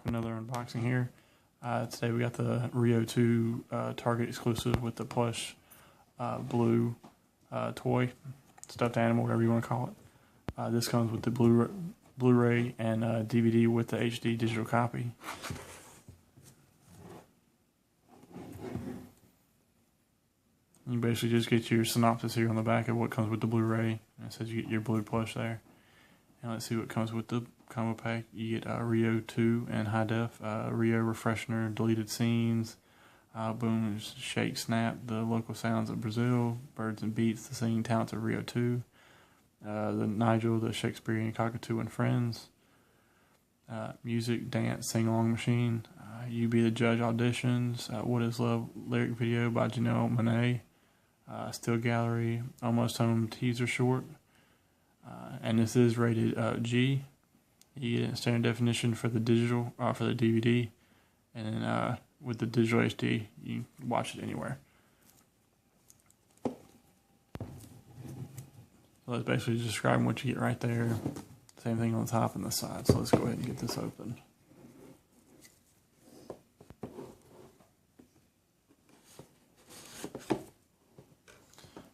back with another unboxing here. Today we got the Rio 2 Target exclusive with the Plush blue toy, stuffed animal, whatever you want to call it. This comes with the Blu-ray and DVD with the HD digital copy. You basically just get your synopsis here on the back of what comes with the Blu-ray. And it says you get your blue plush there. And let's see what comes with the combo pack. You get Rio 2 and high def, Rio refresher, deleted scenes, boom, shake, snap, the local sounds of Brazil, birds and beats, the singing talents of Rio 2, the Nigel, the Shakespearean cockatoo and friends, music, dance, sing-along machine, You Be the Judge auditions, What Is Love lyric video by Janelle Monáe, Still Gallery, Almost Home teaser short, and this is rated G. You get it in standard definition for the digital, for the DVD, and then with the digital HD, you can watch it anywhere. So that's basically describing what you get right there. Same thing on the top and the side. So let's go ahead and get this open.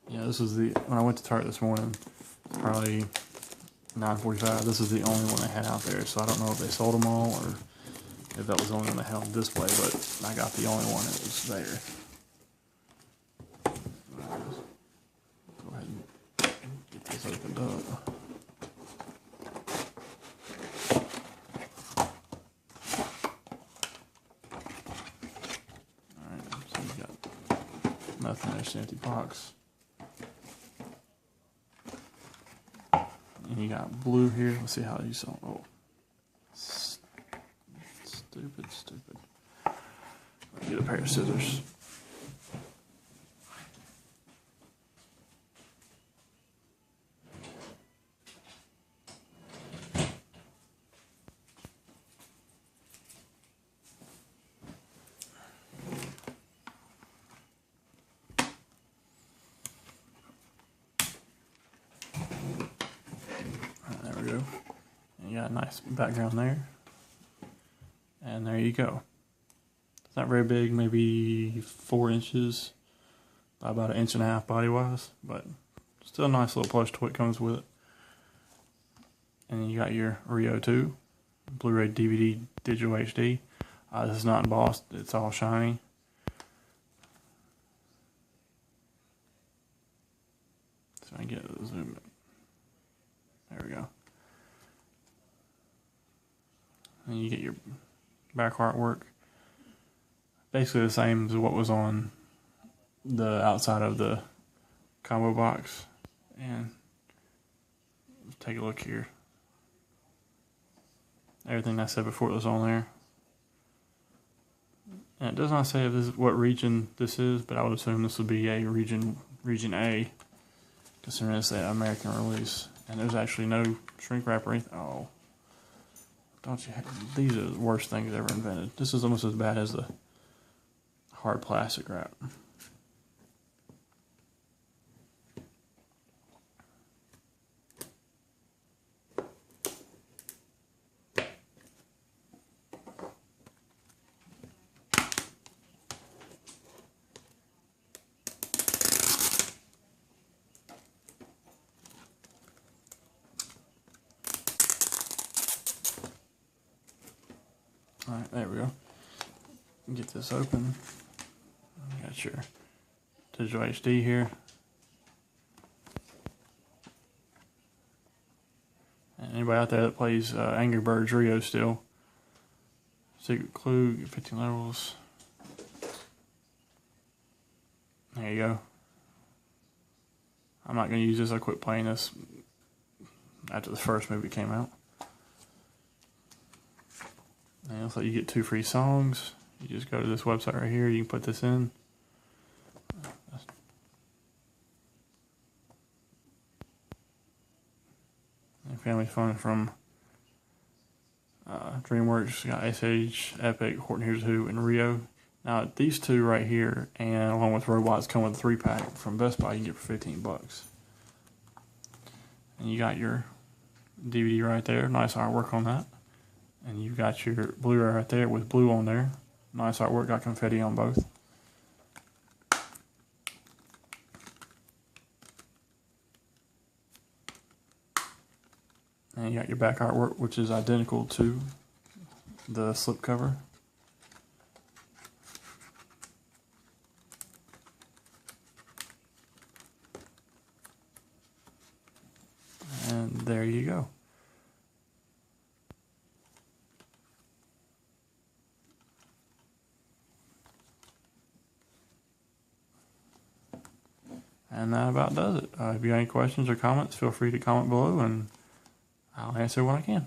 Yeah, this was when I went to Target this morning, probably 9:45. This is the only one they had out there, so I don't know if they sold them all or if that was the only one they had on display, but I got the only one that was there. Go ahead and get this opened up. Alright, so we got nothing there, it's an empty box. And you got blue here. Let's see how you saw. Oh, stupid. Get a pair of scissors. Go. And you got a nice background there, and there you go. It's not very big, maybe 4 inches by about 1.5 inches body wise, but still a nice little plush toy comes with it. And then you got your Rio 2 Blu-ray DVD digital HD. This is not embossed, it's all shiny. So I get the zoom. There we go. And you get your back artwork. Basically the same as what was on the outside of the combo box. And take a look here. Everything I said before was on there. And it does not say if this is what region this is, but I would assume this would be a region A, considering it's an American release. And there's actually no shrink wrap or anything. Oh. Don't you these are the worst things ever invented. This is almost as bad as the hard plastic wrap. Alright, there we go. Get this open. You got your digital HD here. And anybody out there that plays Angry Birds Rio still. Secret clue, 15 levels. There you go. I'm not going to use this, I quit playing this after the first movie came out. And so you get 2 free songs. You just go to this website right here. You can put this in. And Family Fun from DreamWorks. You got Ice Age, Epic, Horton Hears Who, and Rio. Now these 2 right here, and along with Robots, come with a 3-pack from Best Buy. You can get for $15. And you got your DVD right there. Nice artwork on that. And you've got your Blu-ray right there with blue on there. Nice artwork, got confetti on both. And you got your back artwork, which is identical to the slipcover. And there you go. And that about does it. If you have any questions or comments, feel free to comment below, and I'll answer when I can.